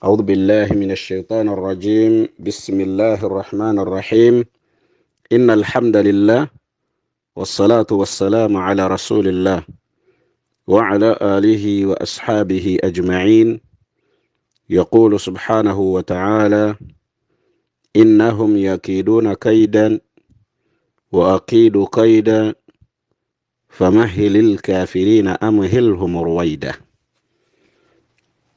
أعوذ بالله من الشيطان الرجيم. بسم الله الرحمن الرحيم. إن الحمد لله والصلاة والسلام على رسول الله وعلى آله وأصحابه أجمعين. يقول سبحانه وتعالى: إنهم يكيدون كيدا وأكيد كيدا فمهل الكافرين أمهلهم رويدا.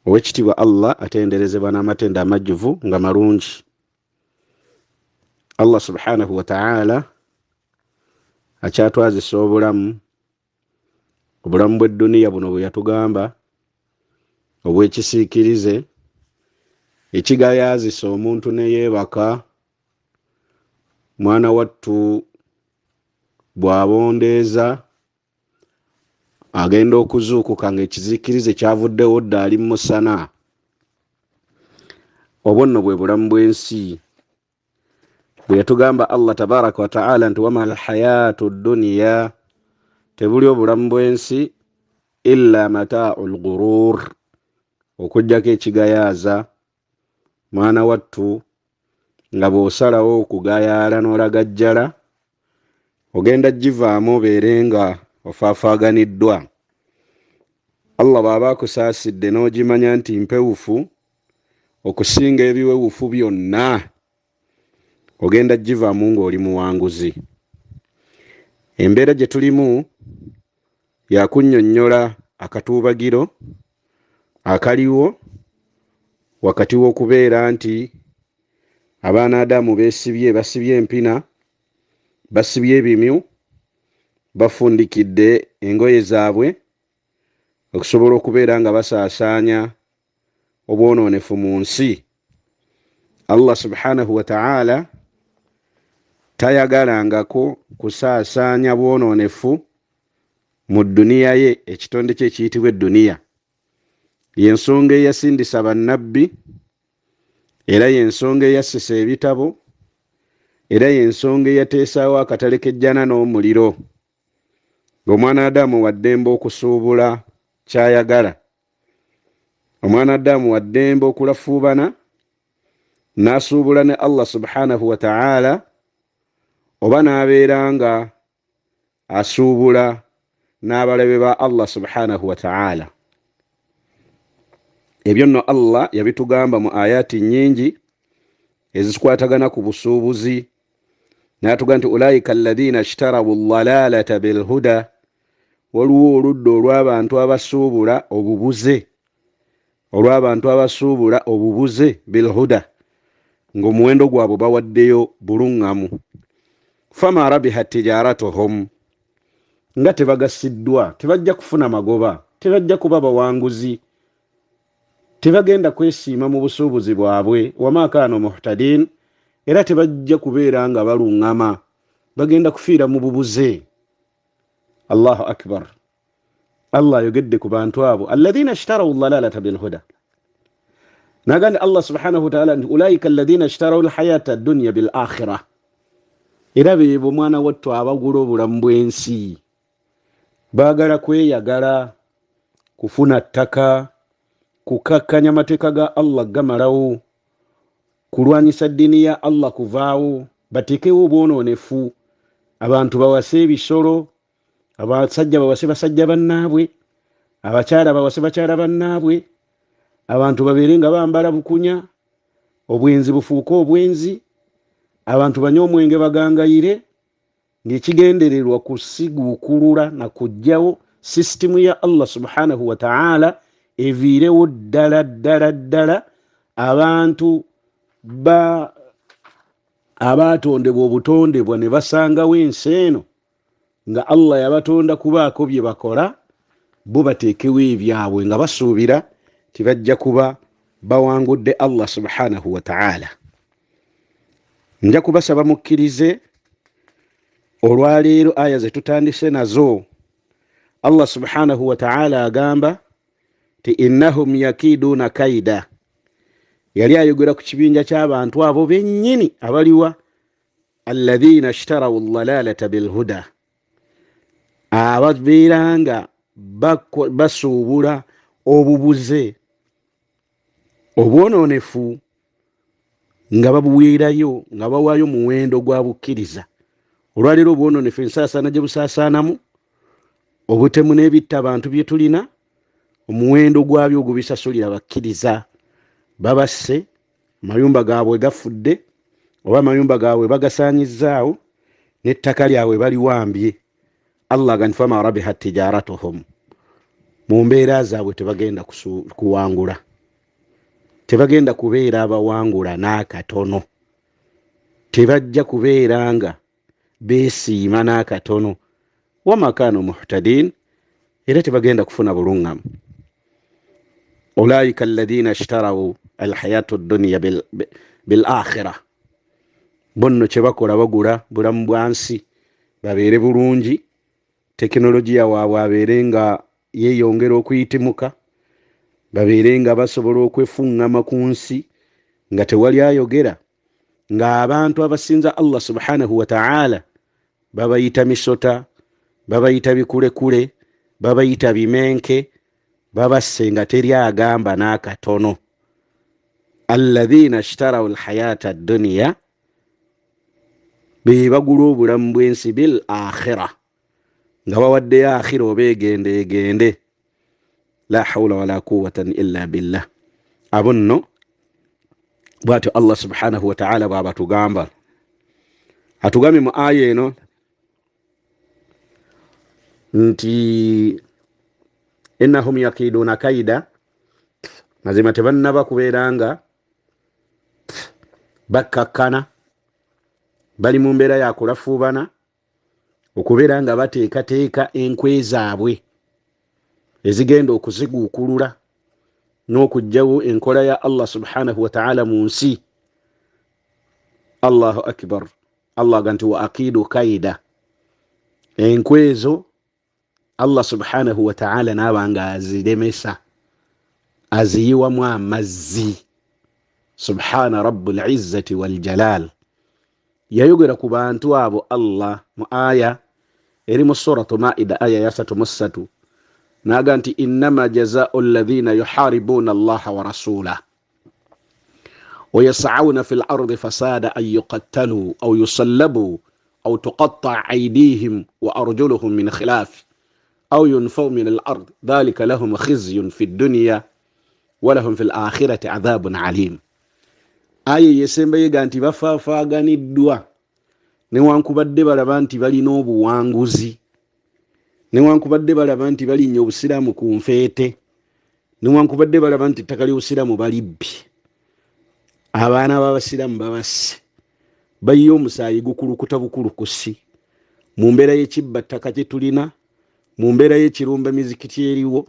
Owekitiibwa Allah atenderezebwa n'amatenda amajjuvu nga malungi. Allah subhanahu wa ta'ala akyatwazisa obulamu bw'edduniya buno bwe yatugamba obw'ekisiikirize ekigayazisa omuntu ne yeebaka mwana wattu bw'abondeeza agenda okuzuukuka ng'ekiziikirize kyavuddewo dda ali mu musana. Obwo nno bwe bulamu bw'ensi bwe yatugamba Allah tabaraka wa ta'ala nti wama alhayatu dduniya, tebuli obulamu bw'ensi illa mataa'ul ghurur, okujjako ekigayaaza. Mwana wattu nga bw'osalawo okugayaala n'olagajjala ogenda givaamu obeere nga ofaafaaganiddwa. Allah bw'aba akusaasidde n'ogimanya nti mpewufu okusinga ebiwewufu byonna, ogenda givaamu ng'oli muwanguzi. Embeera gye tulimu yakunnyonnyola akatuubagiro akaliwo wakati w'okubeera nti abaana Adamu basibye empina, basibye ebimyu, bafundikidde engoye zaabwe okusobola okubeera nga basaasaanya obwonoonefu mu nsi. Allah subhanahu wa ta'ala tayagalangako kusaasaanya bwonoonefu mu dduniya ye, ekitonde kye ekiyitibwa edduniya. Y'ensonga eyasindisa bannabbi, era y'ensonga eyassisa ebitabo, era y'ensonga eyateesaawo akatale k'ejjana n'omuliro. Omwana Adamu wa ddembe okusuubula kyayagala, omwana Adamu wa ddembe okulafuubana n'asuubula ne Allah subhanahu wa ta'ala, oba n'abeera nga asuubula n'abalabe ba Allah subhanahu wa ta'ala. Ebyo nno Allah yabitugamba mu ayati nnyingi ezikwatagana ku busuubuzi, n'atugamba nti ulaika alladhina ishtarawu dhalalata bilhuda, waliwo oludda olw'abantu abasuubula obubuze, bilhuda, ng'omuwendo gwabwe bawaddeyo buluŋŋamu. Fama rabihat tijaratuhum, nga tebagasiddwa, tebajja kufuna magoba, tebajja kuba bawanguzi, tebagenda kwesiima mu busuubuzi bwabwe. Wama kaanu muhtadin, era tebajja kubeera nga baluŋŋama, bagenda kufiira mu bubuze. Allahu akbar. Allah ayogedde ku bantu abo alladhina ishtaraw dhalalata bilhuda. Nagandi Allah subhanahu wa ta'ala nti ulaika alladhina ishtaraw alhayata ad-dunya bil akhirah, era beebo mwana wattu abagula obulamu bw'ensi, baagala kweyagala, kufuna ttaka, kukakkanya amateeka ga Allah gamalawo, kulwanyisa ddiini ya Allah kuvaawo, bateekewo obwonoonefu, abantu bawase ebisolo, abasajja bawase basajja bannaabwe, abakyala bawase bakyala bannaabwe, abantu babeere nga bambala bukunya, obwenzi bufuuke obwenzi, abantu banywe omwenge bagangayire, ng'ekigendererwa kusiguukulula na kujjawo sisitimu ya Allah subhanahu wa ta'ala eviirewo ddala abantu abaatondebwa obutondebwa ne basangawo ensi eno nga Allah yabatonda kubaako bye bakola, bo bateekewo ebyabwe nga basuubira tibajja kuba bawangudde Allah subhanahu wa ta'ala. Nja kubasaba mukkirize olwaleero aya ze tutandise nazo. Allah subhanahu wa ta'ala agamba ti innahum yakiduuna kaida. Yali ayogera ku kibinja ky'abantu abo bennyini abaliwa alladhina ishtaraw dhalalata bilhuda, ababeera nga basuubula obubuze obwononefu nga babuweerayo nga bawaayo muwendo gwa bukkiriza. Olwaleero obwononefu ensaasaana gye busaasaanamu, obutemu n'ebitta abantu bye tulina, omuwendo gwabyo ogubisasulira bakkiriza babasse, amayumba gaabwe gafudde oba amayumba gaabwe bagasaanyizaawo n'ettaka lyabwe baliwambye. Allah gani fama rabihat tijaratuhum, mu mbeera zaabwe tebagenda kuwangula, tebagenda kubeera abawangula n'akatono, tebajja kubeera nga beesiima n'akatono. Wama kaanu muhtadin, era tebagenda kufuna buluŋŋamu. Ulaika alladhina ishtaraw alhayatu dunya bil akhirah, bonno kye bakola bagula bulamu bwansi babeere bulungi, tekinologiya waabwe abeere nga yeeyongera okuyitimuka, babeere nga basobola okwefuŋŋama ku nsi nga tewali ayogera, nga abantu abasinza Allah subhanahu wa ta'ala babayita misota, babayita bikulekule, babayita bimenke, babasse nga teri agamba n'akatono. Alladhina ishtaraw alhayata ad-dunya, be bagula obulamu bw'ensi bil akhirah, nga bawaddeyo akhira obeegendeegende. La hawla wala quwwatan illa billah. Abo nno bw'atyo Allah subhanahu wa ta'ala bw'aba tugamba, atugambye mu aya eno nti innahum yakiduna kaida, mazima tebannaba kubeera nga bakkakkana, bali mu mbeera ya kulafuubana, okubeera nga bateekateeka enkwe zaabwe ezigenda okuziguukulula n'okugjawo enkola ya Allah subhanahu wa ta'ala mu nsi. Allahu akbar. Allah ganti wa akidu kaida, enkwe ezo Allah subhanahu wa ta'ala n'abanga aziremesa, aziyiwamu amazzi. Subhana rabbul izzati wal jalal. Yayogera ku bantu abo Allah mu aya eri mu suratu Maida aya ya 33, naga nti innama jazaa'u alladhina yuharibuna Allaha wa rasulahu wa yas'auna fil ardi fasada an yuqattalu aw yusallabu aw tuqatta' aydihim wa arjuluhum min khilaf aw yunfaw min al-ard dhalika lahum khizyun fid dunya wa lahum fil akhirati adhabun alim. Aye yesembe yega nti bafaafaganiddwa newankubadde balaba nti balina obuwanguzi, newankubadde balaba nti balinnye obusiraamu ku nfeete, newankubadde balaba nti ettaka ly'obusiraamu balibbi, abaana b'abasiraamu babasse, bayiye omusaayi gukulukuta bukulukusi mu mbeera y'ekibba ttaka kye tulina, mu mbeera y'ekirumba mizikiti eriwo,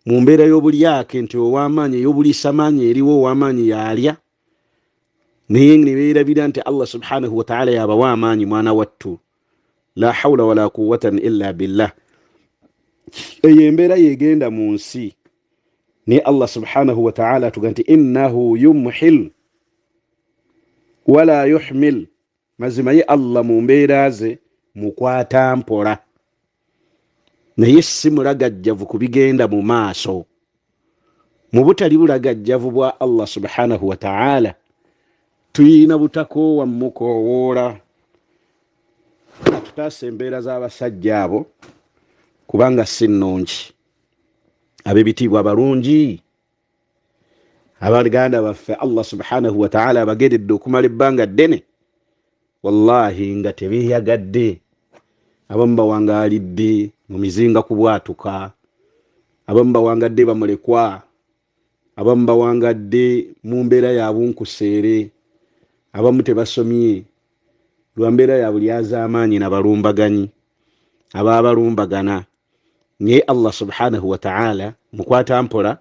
mu mbeera y'obulyake nti ow'amaanyi ey'obuliisamaanyi eriwo, ow'amaanyi yaalya, naye ne beerabira nti Allah subhanahu wa ta'ala yabawa amaanyi mwana wattu. La hawla wala quwwatan illa billah. Eyo embeera yegenda mu nsi, ne Allah subhanahu wa ta'ala tuga nti innahu yumhil wala yuhmil, mazima ye Allah mu mbeera ze mukwata mpola, naye si mulagajjavu ku bigenda mu maaso. Mu butali bulagajjavu bwa Allah subhanahu wa ta'ala tuyina butakoowa mukoowoola. Tutaasa embeera z'abasajja abo kubanga si nnungi, ab'ebitiibwa abalungi, abaganda baffe Allah subhanahu wa ta'ala abageredde okumala ebbanga ddene, wallahi nga tebeeyagadde. Abamu bawangaalidde mu mizinga kubwatuka, abamu bawangadde bamulekwa, abamu bawangadde mu mbeera ya bunkuseere, abamu tebasomye lwa mbeera ya buli az'amaanyi n'abalumbaganyi abaabalumbagana. Naye Allah subhanahu wa ta'ala mukwata mpola,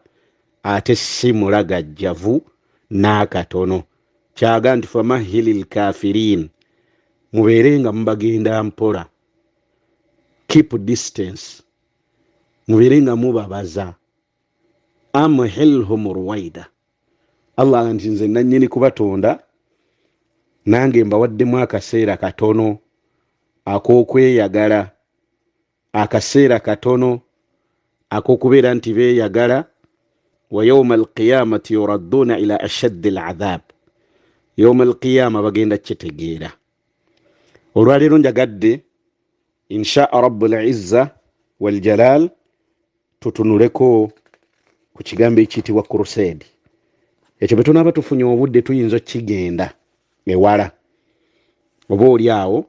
ate si mulagajjavu n'akatono. Kyaga nti famahilil kafirin, mubeere nga mubagenda mpola, keep distance, mubeere nga mubabaza. Amhilhum ruwaida. Allah nti nze nannyini kubatonda, nange mbawaddemu akaseera katono ak'okweyagala, akaseera katono ak'okubeera nti beeyagala, ويوم القيامة يردون إلى أشد العذاب. يوم القيامة bagenda kitegeera. Olwaleero njagadde insha rabbul izza wal jalal tutunuleko ku kigambo ekiyitibwa crusade. Ekyo bwe tunaaba tufunye obudde tuyinza kigenda ewala oba oli awo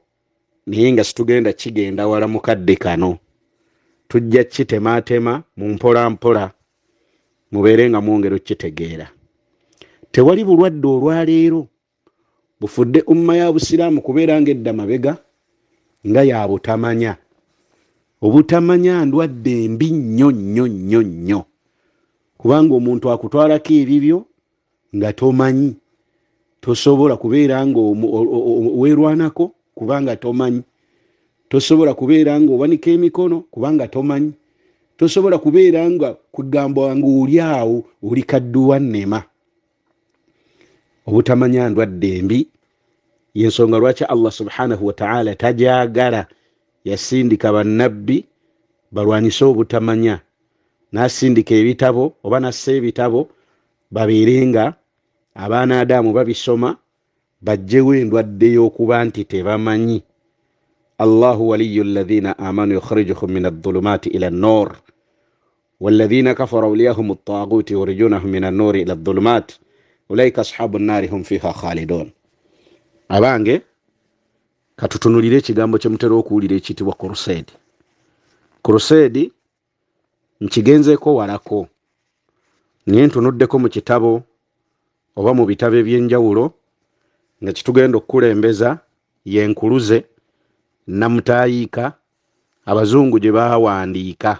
naye nga situgenda kigenda wala mukadde kano, tujja kitemaatema mu mpola mpola mubeere nga mwongera okitegeera. Tewali bulwadde olwaleero bufudde umma ya busiraamu kubeera ng'edda mabega nga ya butamanya. Obutamanya ndwadde mbi nnyo nnyo nnyo nnyo, kubanga omuntu akutwalako ebibyo nga tomanyi, tosobola kubeera nga weerwanako kubanga tomanyi, tosobola kubeera nga obanika emikono kubanga tomanyi, tosobola kubeera nga kugamba nga oli awo oli kadduwa nnema. Obutamanya ndwadde mbi, yensonga lwaki Allah subhanahu wa ta'ala tajagala yasindika bannabbi balwanyise obutamanya, n'asindika ebitabo oba nassa ebitabo babeere nga abaana Adamu babisoma bajjewo endwadde y'okuba nti tebamanyi. Allahu waliyyu alladhina amanu yukhrijuhum min adh-dhulumati ila an-nur walladhina kafaru awliyahum at-taghut yukhrijunahum min an-nur ila adh-dhulumat ulaika ashabu an-nar hum fiha khalidun. Abange katutunulire ekigambo kye mutera okuwulira ekiyitibwa crusade. Crusade nkigenzeeko walako, naye ntunuddeko mu kitabo oba mu bitabo eby'enjawulo nga kitugenda okukulembeza yenkuluze namutayiika abazungu gye baawandiika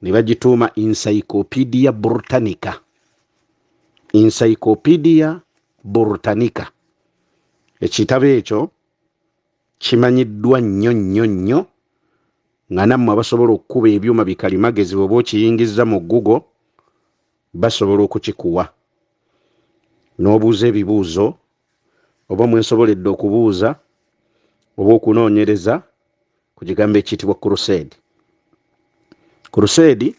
ne bagituuma Encyclopedia Britannica. Encyclopedia Britannica. Ekitabo ekyo kimanyiddwa nnyo nnyo nnyo nga nammwe abasobola okukuba ebyuma bikalimagezi bwe okiyingizza mu Google basobola okukikuwa n'obuuza ebibuuzo oba mwensoboledde okubuuza oba okunoonyereza ku kigambo ekiyitibwa crusade. Crusade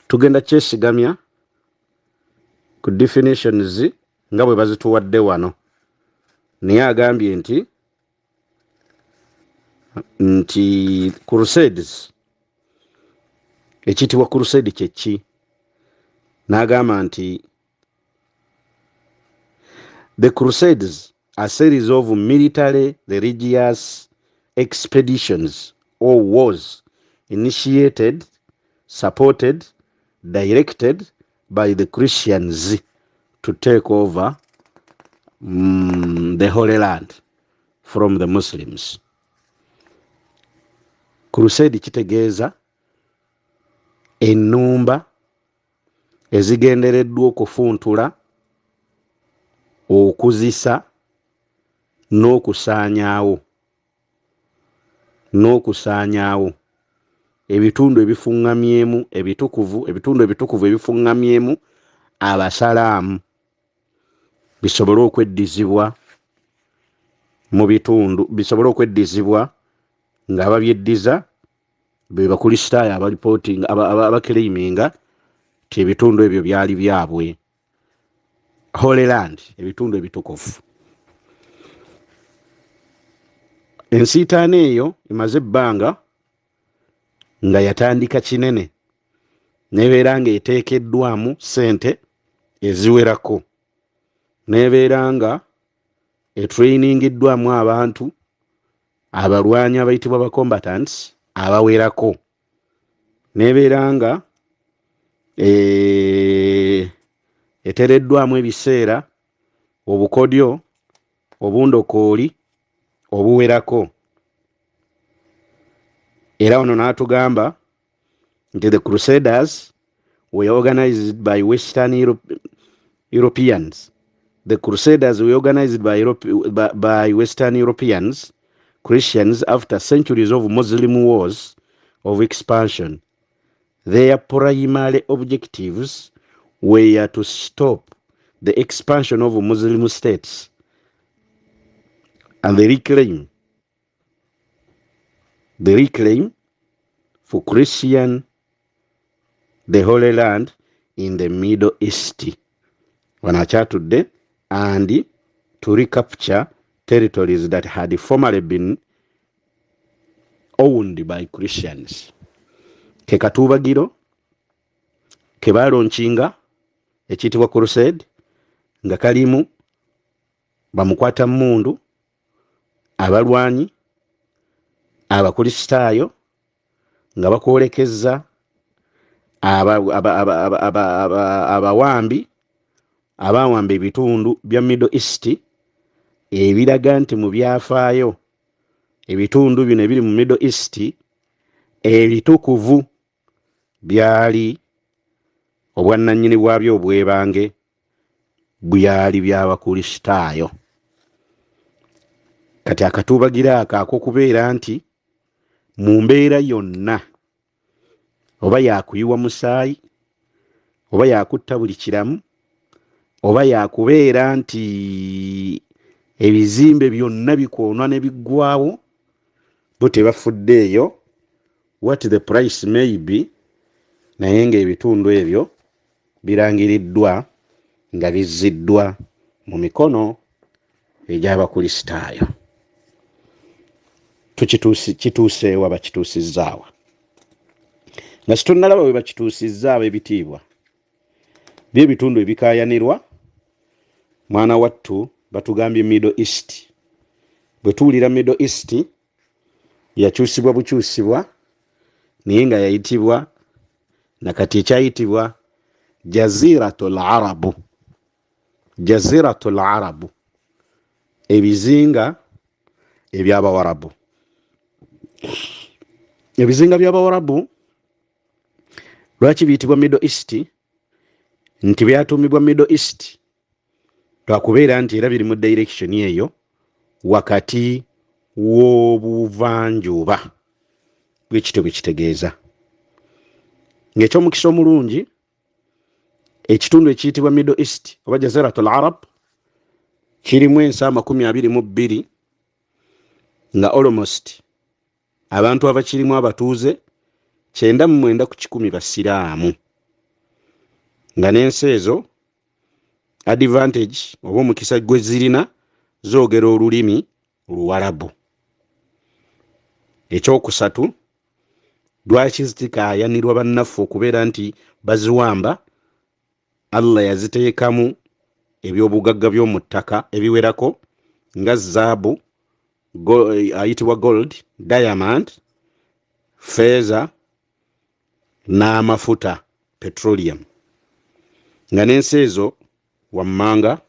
tugenda kyesigamya ku definitions nga bwe bazituwadde wano, naye agambye nti crusades, ekiyitibwa crusade kyeki? N'agamba nti the crusades are series of military religious expeditions or wars initiated, supported, directed by the Christians to take over the Holy Land from the Muslims. Crusade kitegeeza ennumba ezigendereddwa okufuntula, okuzisa n'okusaanyaawo ebitundu ebifungamyemu ebitundu ebitukuvu ebifungamyemu abasalaamu bisobole okweddizibwa mu bitundu, bisobole okweddizibwa nga ababyeddiza be bakristaayo abaripootinga abakiriiminga ti ebitundu ebyo byali byabwe. Holy Land, ebitundu ebitukuvu. Ensiitaano eyo emaze ebbanga nga yatandika kinene nebeera nga eteekeddwamu ssente eziwerako, nebeera nga etrainingiddwamu abantu abalwanyi abayitibwa abacombatants abawerako, nebeera nga etereddwamu ebiseera obukodyo obundokooli obuwerako. Era ono n'atugamba nti the Crusaders were organized by Western Europeans. The Crusaders were organized by Western Europeans, Christians, after centuries of Muslim wars of expansion. Their primary objectives were to stop the expansion of Muslim states and the reclaim for Christian the Holy Land in the Middle East. Wanachatudde and to recapture territories that had formerly been owned by Christians. Ke katubagiro ke balonkinga ekitibwa crusade nga kalimu bamukwata mundu abalwanyi abakristaayo nga bakwolekeza abawambi abawamba ebitundu bya Middle East ebiraga nti mu byafaayo ebitundu bino ebiri mu Middle East ebitukuvu byali obwannannyini bwabyo obwebange byali by'abakristaayo. Kati akatubagira ak'okubeera nti mu mbeera yonna oba yakuyiwa musaayi oba yakutta buli kiramu oba yakubeera nti ebizimbe byonna bikoonwa ne biggwawo bo tebafuddeeyo what the price may be, naye ng'ebitundu ebyo birangiriddwa nga bizziddwa mu mikono egy'abakristaayo. Kituuseewa bakituusizzaawa nga situnnalaba bwe bakituusizzaaba ebitiibwa by'ebitundu ebikaayanirwa. Mwana wattu batugambye Middle East. Bwe tuwulira Middle East yakyusibwa bukyusibwa naye nga yayitibwa nakati ekyayitibwa Jaziratul Arabu. Jaziratul Arabu, ebizinga eby'Abawarabu. Ebizinga by'Abawarabu lwaki biyitibwa Middle East? Nti byatuumibwa Middle East lwakubeera nti era biri mu direction eyo wakati w'obuvanjuba bw'ekityo bwe kitegeeza. Ng'ekyomukisa omulungi ekitundu ekiyitibwa Middle East oba Jaziratul Arab kirimu ensi 22 nga almost abantu abakirimu abatuuze 99 ku 100 basiraamu, nga n'ensi ezo advantage oba omukisa gwe zirina zoogera olulimi Luwarabu. Ekyokusatu lwaki zitikaayanirwa bannaffe okubeera nti baziwamba, Allah yaziteekamu ebyobugagga by'omu ttaka ebiwerako nga zaabu ayitibwa gold, diamond, feeza n'amafuta petroleum, nga n'ensi ezo wammanga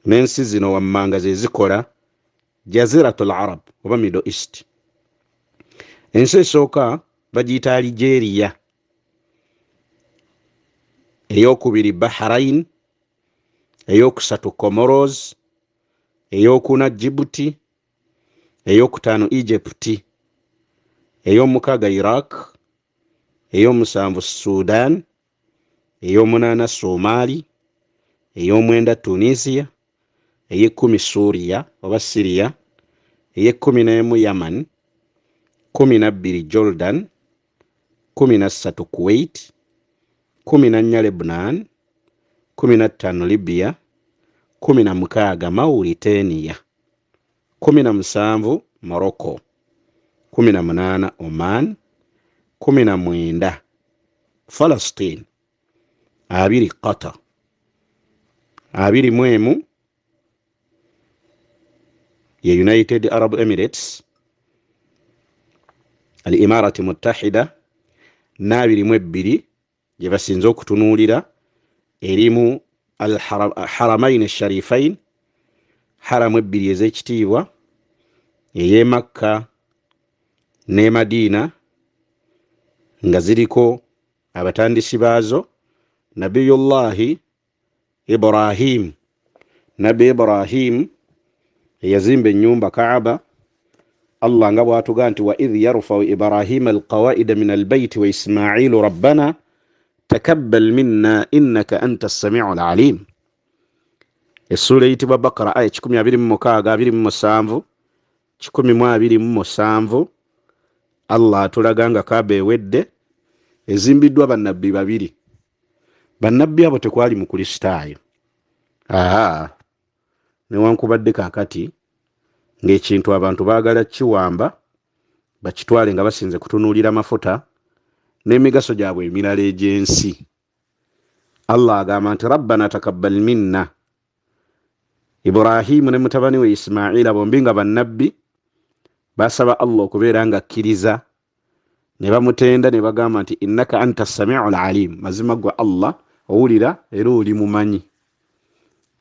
n'ensi zino wammanga ze zikola Jaziratul Arab oba Middle East. Ensi esooka bagiyita Algeria, eyokubiri Bahrain, eyokusatu Comoros, eyokuna Djibouti, eyokutaano Egypt, ey'omukaaga Iraq, ey'omusanvu Sudan, ey'omunaana Somali, ey'omwenda Tunisia, ey'ekkumi Suria oba Syria, ey'ekkumi Yaman, 12 Jordan, 13 Kuwait, 14 Lebanon, 15 Libya, 16 Mauritania, 17 Morocco, 18 Oman, 19 Palestine, 20 Qatar, 21 ya United Arab Emirates, al-Imarati Muttahida, 22 gye basinze okutunuulira erimu al-Haramain al-Sharifain, haramu 2 ez'ekitiibwa ey'e Makka ne Madina nga ziriko abatandisi baazo Nabiyullahi Ibrahim. Nabi Ibrahim eyazimba ennyumba Kaaba, Allah nga bw'atuga nti wa idh yarfa'u Ibrahima alqawaida min albayti wa Ismailu rabbana takabbal minna innaka anta as-sami'ul alim. Essula eyitibwa Bakara aya 126, 27, Allah atulaga nga Kaaba ewedde ezimbiddwa bannabbi babiri. Bannabbi abo tekwali mu kristaayo. Newankubadde kaakati ng'ekintu abantu baagala kiwamba bakitwale nga basinze kutunuulira mafuta n'emigaso gyabwe emirala egy'ensi. Allah agamba nti rabbana takabbal minna. Ibrahimu ne mutabani we Ismaila bombi nga bannabbi basaba Allah okubeera nga akkiriza, ne bamutenda ne bagamba nti innaka anta samiul alim, mazima gwa Allah owulira era oli mumanyi.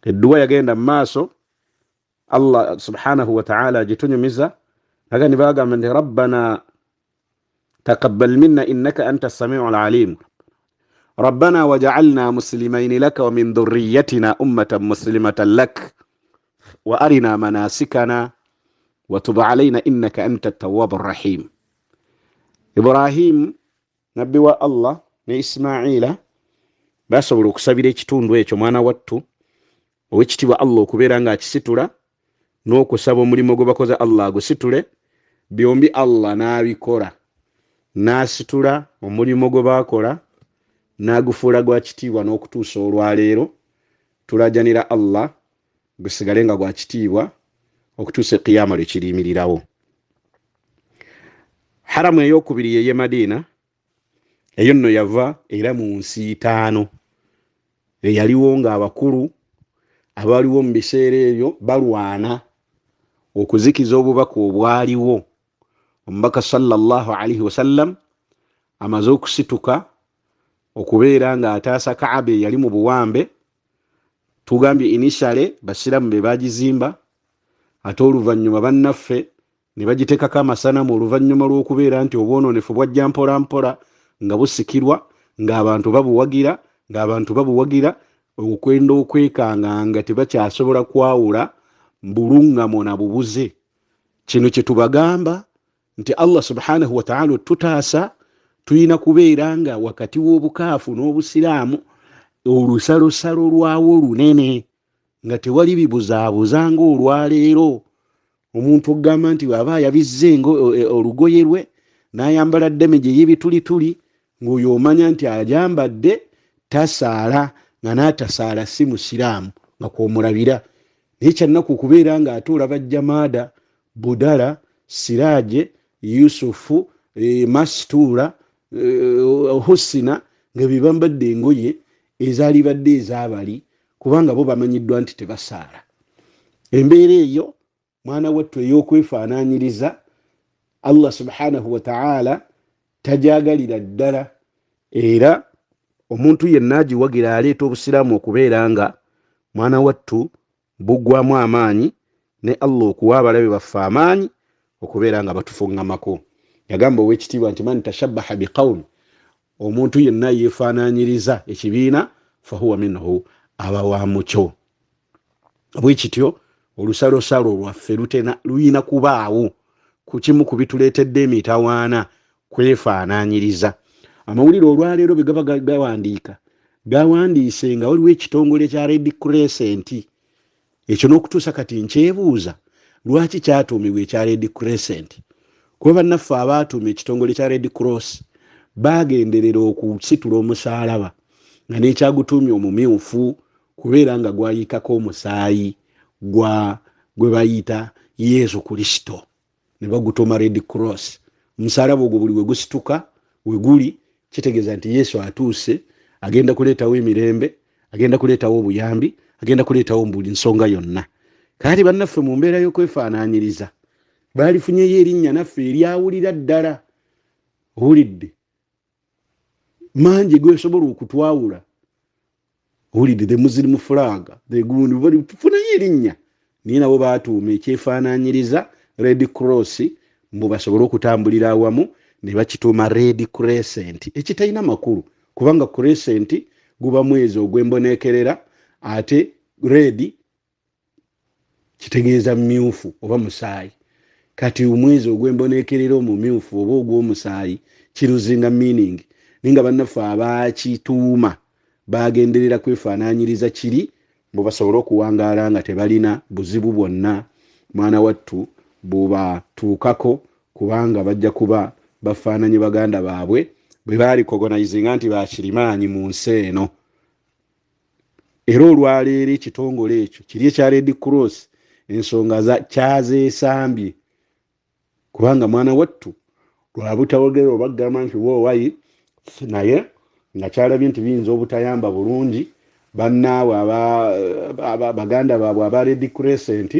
Edduwa yagenda mu maaso, Allah subhanahu wa ta'ala agitunyumiza aga ne bagamba nti rabbana takabbal minna innaka anta samiul alim rabbana waj'alna muslimaini laka wa min dhurriyyatina ummatan muslimatan lak wa arina manasikana wa tub alayna innaka anta at-tawwabur rahim. Ibrahim nabbi wa Allah ne Ismaila basobola okusabira ekitundu ekyo mwana wattu ow'ekitiibwa Allah okubeera nga akisitula n'okusaba omulimu gwe bakoze Allah agusitule. Byombi Allah n'abikola, n'asitula omulimu gwe bakola n'agufuula gwa kitiibwa n'okutuusa olwaleero. Tulajanira Allah gusigale nga gwa kitiibwa okutuusa qiyama lwe kiriyimirirawo. Haramu ey'okubiri ye Madina, eyo nno yava era mu nsi 5 eyaliwo ng'abakulu abaliwo mu biseera ebyo balwana okuzikiza obubaka obwaliwo. Omubaka sallallahu alaihi wasallam amaze okusituka okubeera nga ataasa Kaaba yali mu buwambe. Tugambye initially basiramu be bagizimba, ate oluvannyuma bannaffe ne bagitekako amasanamu oluvannyuma lw'okubeera nti obwononefu bwajja mpola mpola nga busikirwa, ng'abantu babuwagira okwenda okwekanga nga tebakyasobola kwawula mbulungamo na bubuze. Kino kye tubagamba nti Allah subhanahu wa ta'ala tutaasa tulina kubeera nga wakati w'obukaafu n'obusiraamu olusalosalo lwawo lunene nga tewali bibuzaabuza ng'olwaleero. Omuntu okugamba nti aba yabizze olugoye lwe n'ayambala ddemege y'ebitulituli ng'oyo omanya nti ajambadde tasaala, nga n'atasaala si musiraamu nga kwomulabira. Naye kyannaku kubeera nga ate olaba Jamaada, Budala, Siraje, Yusufu, Mastuura, Husina nga bibambadde engoye ezaali badde ez'abali, kubanga bo bamanyiddwa nti tebasaala. Embeera eyo mwana wattu ey'okwefaanaanyiriza Allah subhanahu wa ta'ala tajagalira ddala, era omuntu yenna agiwagira aleeta obusiraamu okubeera nga mwana wattu bugwamu amaanyi ne Allah okuwa abalabe baffe amaanyi okubeera nga batufuŋŋamako. Yagamba ow'ekitiibwa nti man tashabbaha biqawmi, omuntu yenna yeefaanaanyiriza ekibiina fahuwa minhu, aba wa mukyo. Bwe kityo olusalosalo lwaffe luyina kubaawo ku kimu ku bituleetedde emitawaana kwefaanaanyiriza. Amawulire olwaleero bwe gaba gawandiise nga waliwo ekitongole kya Red Crescent. Ekyo n'okutuusa kati nkyebuuza lwaki kyatuumibwa ekya Red Crescent. Kuba bannaffe abaatuuma ekitongole kya Red Cross bagenderera okusitula omusaalaba nga n'ekyagutuumya omumyufu kubeera nga gwayikako omusaayi gwe bayita Yesu Kristo, ne bagutuuma Red Cross. Omusaalaba ogwo buli we gusituka we guli kitegeeza nti Yesu atuuse, agenda kuleetawo emirembe, agenda kuleetawo obuyambi, agenda kuleetawo buli nsonga yonna. Kati bannaffe mu mbeera y'okwefaanaanyiriza baalifunyeyo erinnya naffe eryawulira ddala. Owulidde mangi gwesobola okutwawula. Owulidde the Muslim flag, the gundi balifunayo erinnya naye nabo baatuuma ekyefaanaanyiriza Red Cross mbu basobole okutambulira awamu ne bakituuma Red Crescent ekitalina makulu, kubanga Crescent guba mwezi ogw'embonekerera, ate red kitegeeza mmyufu oba musaayi. Kati omwezi ogw'embonekerera omumyufu oba ogw'omusaayi kiruzinga meaning, ninga bannaffe abakituuma bagenderera kwefaanaanyiriza kiri mbu basobole okuwangaala nga tebalina buzibu bwonna mwana wattu bw'obatuukako, kubanga bajja kuba bafaananye baganda baabwe bwe baali organizinga nti bakirimaanyi mu nsi eno. Era olwaleero ekitongole ekyo kiri ekya Red Cross ensonga kyazeesambye kubanga mwana wattu lwabutawogera obagamba nti woowayi naye nga kyalabye nti biyinza obutayamba bulungi bannaabwe baganda baabwe aba Red Crescent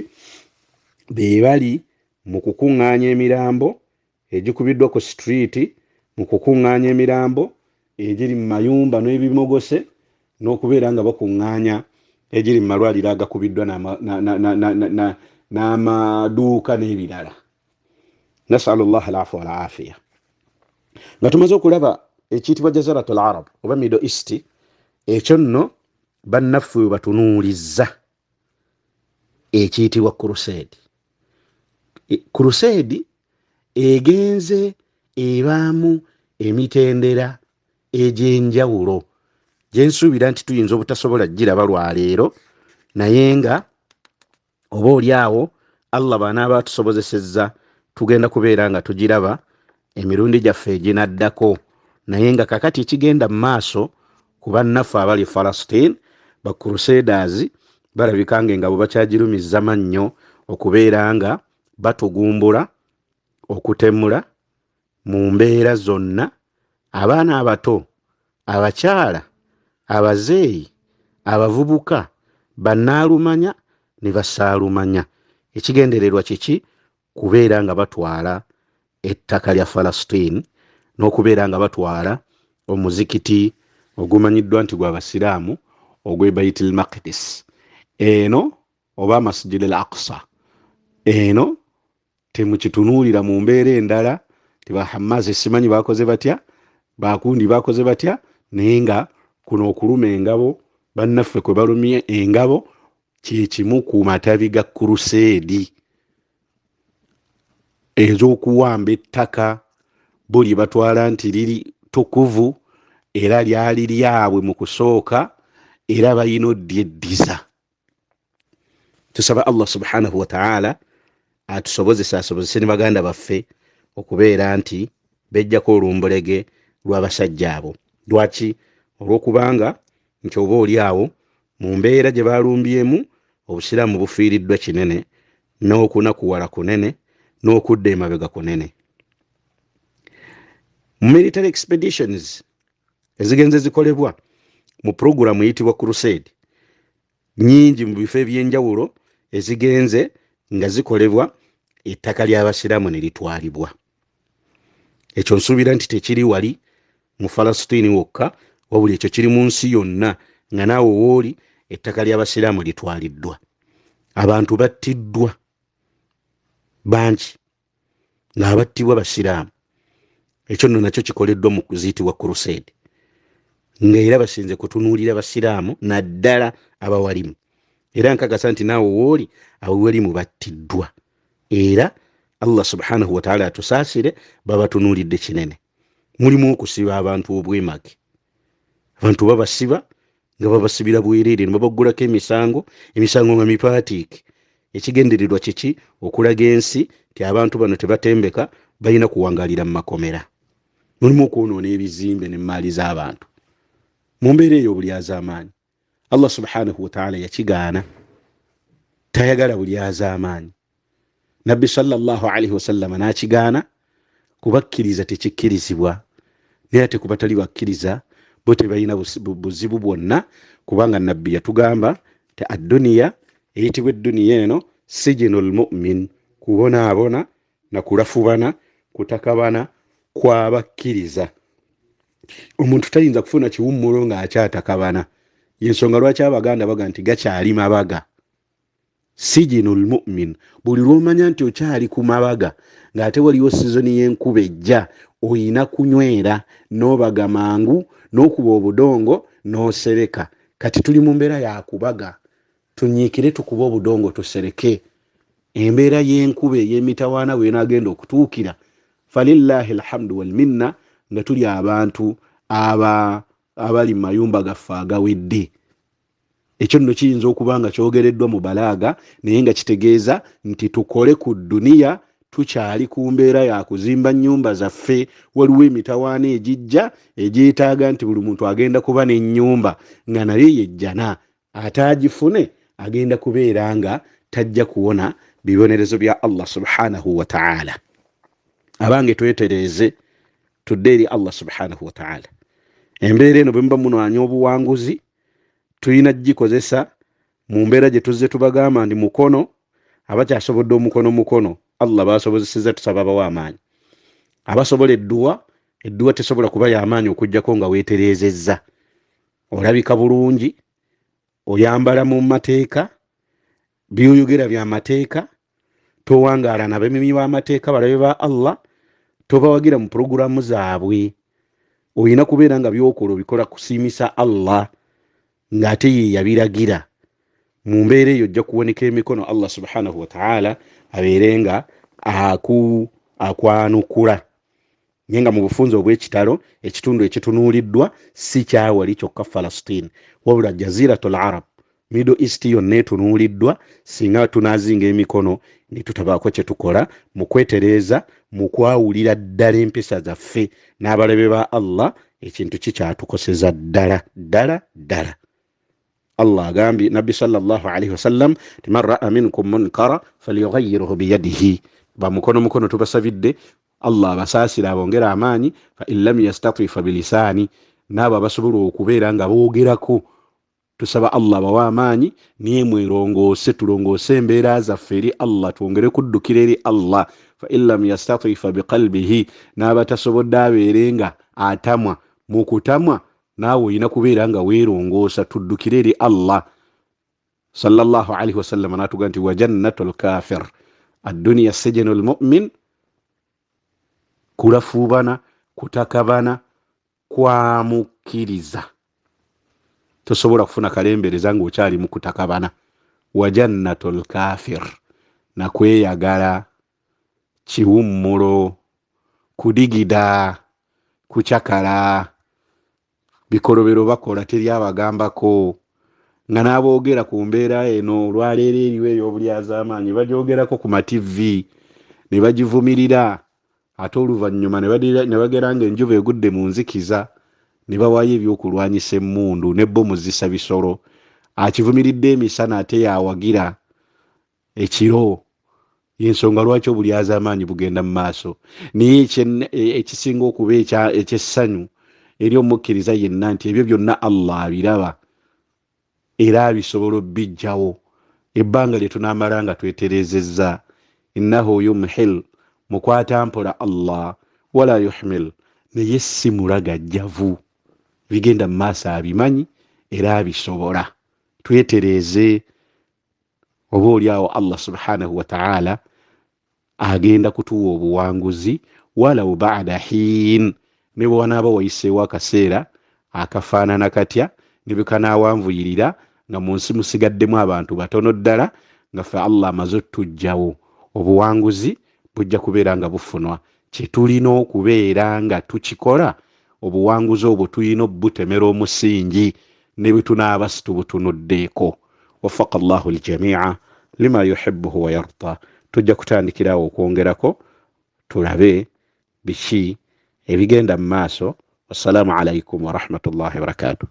be bali mu kukuŋŋaanya emirambo egikubiddwa ku street, mu kukuŋŋaanya emirambo egiri mu mayumba n'ebimogose n'okubeera nga bakuŋŋaanya egiri mu malwaliro agakubiddwa n'amaduuka n'ebirala. Nasalu llah alafu walafiya. Nga tumaze okulaba ekiyitibwa Jaziratul Arab oba Middle East, ekyo nno bannaffe we batunuulizza ekiyitibwa crusade. Crusade egenze ebaamu emitendera egy'enjawulo gyensuubira nti tuyinza obutasobola giraba lwaleero, naye nga oba oli awo Allah banaaba atusobozesezza tugenda kubeera nga tugiraba emirundi gyaffe eginaddako. Naye nga kakati ekigenda mu maaso ku bannaffe abali Palestine, ba crusaders balabika nga engabo bakyagirumizza mannyo okubeera nga batugumbula, okutemula mu mbeera zonna, abaana abato, abakyala, abazeeyi, abavubuka, bannaalumanya ne bassaalumanya. Ekigendererwa kiki? Kubeera nga batwala ettaka lya Palestine n'okubeera nga batwala omuzikiti ogumanyiddwa nti gw'abasiraamu ogw'e Baitul Maqdis eno oba Masjid al-Aqsa. Eno temukitunuulira mu mbeera endala ti ba Hamas simanyi bakoze batya, bakundi bakoze batya, naye nga kuno okuluma engabo bannaffe kwe balumye engabo kye kimu ku matabi ga crusade ez'okuwamba ettaka buli batwala nti liri tukuvu era lyali lyabwe mu kusooka era balina odyeddiza. Tusaba Allah subhanahu wa ta'ala asobozese ne baganda baffe okubeera nti bejjako olumbulege lw'abasajja abo. Lwaki? Olw'okubanga nti oba oli awo mu mbeera gye balumbyemu obusiraamu bufiiriddwa kinene n'okunakuwala kunene n'okudda emabega kunene. Military expeditions ezigenze zikolebwa mu programu eyitibwa crusade nyingi mu bifo eby'enjawulo ezigenze nga zikolebwa ettaka ly'abasiraamu ne litwalibwa. Ekyo nsuubira nti tekiri wali mu Palestine wokka, wabula ekyo kiri mu nsi yonna nga naawe wooli ettaka ly'abasiraamu litwaliddwa. Abantu battiddwa bangi ng'abattibwa basiraamu. Ekyo nno nakyo kikoleddwa mu kuziyitibwa crusade, ng'era basinze kutunuulira basiraamu naddala abawalimu. Era nkakasa nti naawe wooli abawalimu battiddwa. Era Allah subhanahu wa ta'ala atusaasire babatunuulidde kinene. Mulimu okusiba abantu obwemage. Abantu babasiba nga babasibira bwereere ne babaggulako emisango nga mipaatiiki. Ekigendererwa kiki? Okulaga ensi ti abantu bano tebatembeka, balina kuwangalira mu makomera. Mulimu okwonoona ebizimbe n'emmaali z'abantu mu mbeera eyo obulyazaamaanyi. Allah subhanahu wa ta'ala yakigaana, tayagala bulyazaamaanyi. Nabbi sallallahu alaihi wasallam n'akigaana kubakkiriza tekikkirizibwa, naye ate kubatali bakkiriza bo tebalina buzibu bwonna, kubanga nabbi yatugamba ti adduniya eyitibwa edduniya eno sijinul mu'min, kubonaabona na kulafubana kutakabana kwabakkiriza. Omuntu tayinza kufuna kiwummulo ng'akyatakabana. Yensonga lwaki abaganda baga nti gakyali mabaga. Sijinul mu'min, buli lw'omanya nti okyali ku mabaga ng'ate waliwo sizoni y'enkuba ejja, oyina kunywera n'obaga mangu n'okuba obudongo n'osereka. Kati tuli mu mbeera ya kubaga, tunyiikire tukuba obudongo tusereke. Embeera y'enkuba ey'emitawaana bw'enaagenda okutuukira, falillahi alhamdu wal minna, nga tuli abantu abali mu mayumba gaffe agawedde. Ekyo nno kiyinza okuba nga kyogereddwa mu balaaga, naye nga kitegeeza nti tukole ku dduniya tukyali ku mbeera ya kuzimba nnyumba zaffe. Waliwo emitawaana egijja egyetaaga nti buli muntu agenda kuba n'ennyumba nga naye yejjana, ataagifune agenda kubeera nga tajja kuwona bibonerezo bya Allah subhanahu wa ta'ala. Abange twetereeze tudde eri Allah subhanahu wa ta'ala. Embeera eno bwe muba munoonya obuwanguzi tulina gikozesa mu mbeera gye tuzze tubagamba ndi mukono abakyasobodde omukono Allah basobozesezza tusaba bawa amaanyi. Abasobola edduwa tesobola kuba y'amaanyi okujjako nga weetereezezza. Olabika bulungi, oyambala mu mateeka, by'oyogera bya mateeka, towangaala n'abemimi b'amateeka balabe ba Allah, tobawagira mu puroguramu zaabwe. Oyina kubeera nga by'okola obikola kusiimisa Allah ng'ate ye yabiragira. Mu mbeera eyo ojja kuwoneka emikono Allah subhanahu wa ta'ala abeere nga akwanukula. Nyenga mu bufunze obw'ekitalo ekitundu ekitunuuliddwa si kyawali kyokka Palestine, wabula Jaziratul Arab, Middle East yonna etunuuliddwa. Singa tunaazinga emikono ne tutabaako kye tukola mu kwetereeza, mu kwawulira ddala empisa zaffe n'abalabe ba Allah, ekintu kikyatukoseza ddala. Allah agambye Nabbi sallallahu alaihi wasallam man ra'a minkum munkara falyughayyirhu biyadihi. Bamukono tubasabidde Allah abasaasira abongera amaanyi, fa in lam yastati fa bilisani. N'abo abasobola okubeera nga boogerako tusaba Allah bawa amaanyi niye mwerongoose, tulongoose embeera zaffe eri Allah, twongere kuddukira eri Allah. Fa in lam yastati fa biqalbihi. N'abatasobodde abeere nga atamwa, mu kutamwa naawe olina kubeera nga weerongoosa, tuddukire eri Allah. Sallallahu alaihi wasallam n'atugamba nti wa jannatul kafir ad-dunya sijnul mu'min. Kulafuubana, kutakabana kwa mukkiriza. Tosobola kufuna kalembereza ng'okyali mu kutakabana. Wa jannatul kafir, na kweyagala, kiwummulo, kudigida, kucakala, bikolobero bakola teri abagambako. Nga n'aboogera ku mbeera eno olwaleero eriwo ey'obulyazaamaanyi bagyogerako ku mativi ne bagivumirira, ate oluvannyuma ne bagera nga enjuba egudde mu nzikiza ne bawaayo ebyokulwanyisa emmundu n'ebbomu zisa bisolo. Akivumiridde emisana ate yawagira ekiro. Y'ensonga lwaki obulyazaamaanyi bugenda mu maaso. Naye ekisinga okuba ekyessanyu eri omukkiriza yenna nti ebyo byonna Allah abiraba era abisobola obbijjawo ebbanga lye tunaamala nga twetereezezza. Innahu yumhil, mukwata mpola Allah, wala yuhmil, naye si mulagajjavu, bigenda mu maaso abimanyi era abisobola. Twetereeze, oba oliawo Allah subhanahu wa ta'ala agenda kutuwa obuwanguzi walaw ba'da hiin. Ne bwe wanaaba wayiseewo akaseera akafaanana katya ne bwe kanaawanvuyirira nga mu nsi musigaddemu abantu batono ddala, nga ffe Allah amaze otuggyawo, obuwanguzi bujja kubeera nga bufunwa. Kye tulina okubeera nga tukikola, obuwanguzi obwo tulina obutemera omusingi ne bwe tunaaba situbutunuddeeko. Waffaqa Allahu al-jamii'a lima yuhibbuhu wa yarda. Tujja kutandikirawo okwongerako tulabe biki ebigenda mu maaso. Wassalamu alaikum wa rahmatullahi wa barakatuh.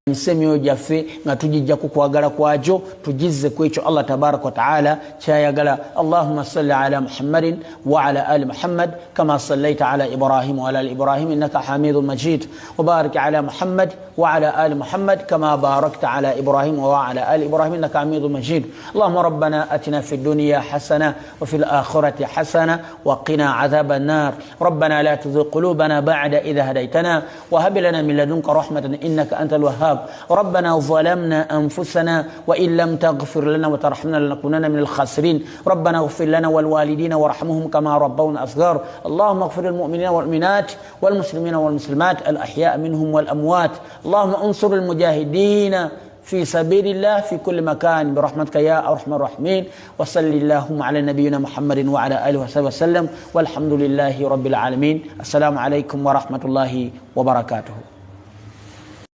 Nsemyo jaffe nga tujijja ku kwagala kwakyo, tujizze ku ekyo Allah tabaraka wa taala kyayagala. Allahumma salli ala Muhammadin wa ala ali Muhammad kama sallaita ala Ibrahim wa ala ali Ibrahim innaka Hamidun Majid, wa barik ala Muhammad wa ala ali Muhammad kama barakta ala Ibrahim wa ala ali Ibrahim innaka Hamidun Majid. Allahumma rabbana atina fid dunya hasana wa fil akhirati hasana wa qina adhaban nar. Rabbana la tuzigh qulubana ba'da idh hadaytana wa hab lana min ladunka rahmatan innaka antal wahhab. ربنا ظلمنا أنفسنا وإن لم تغفر لنا وترحمنا لنكونن من الخاسرين. ربنا اغفر لنا والوالدين وارحمهم كما ربونا صغار. اللهم اغفر للمؤمنين والمؤمنات والمسلمين والمسلمات الأحياء منهم والأموات. اللهم انصر المجاهدين في سبيل الله في كل مكان برحمتك يا أرحم الراحمين. وصل اللهم على نبينا محمد وعلى آله وصحبه وسلم والحمد لله رب العالمين. السلام عليكم ورحمة الله وبركاته.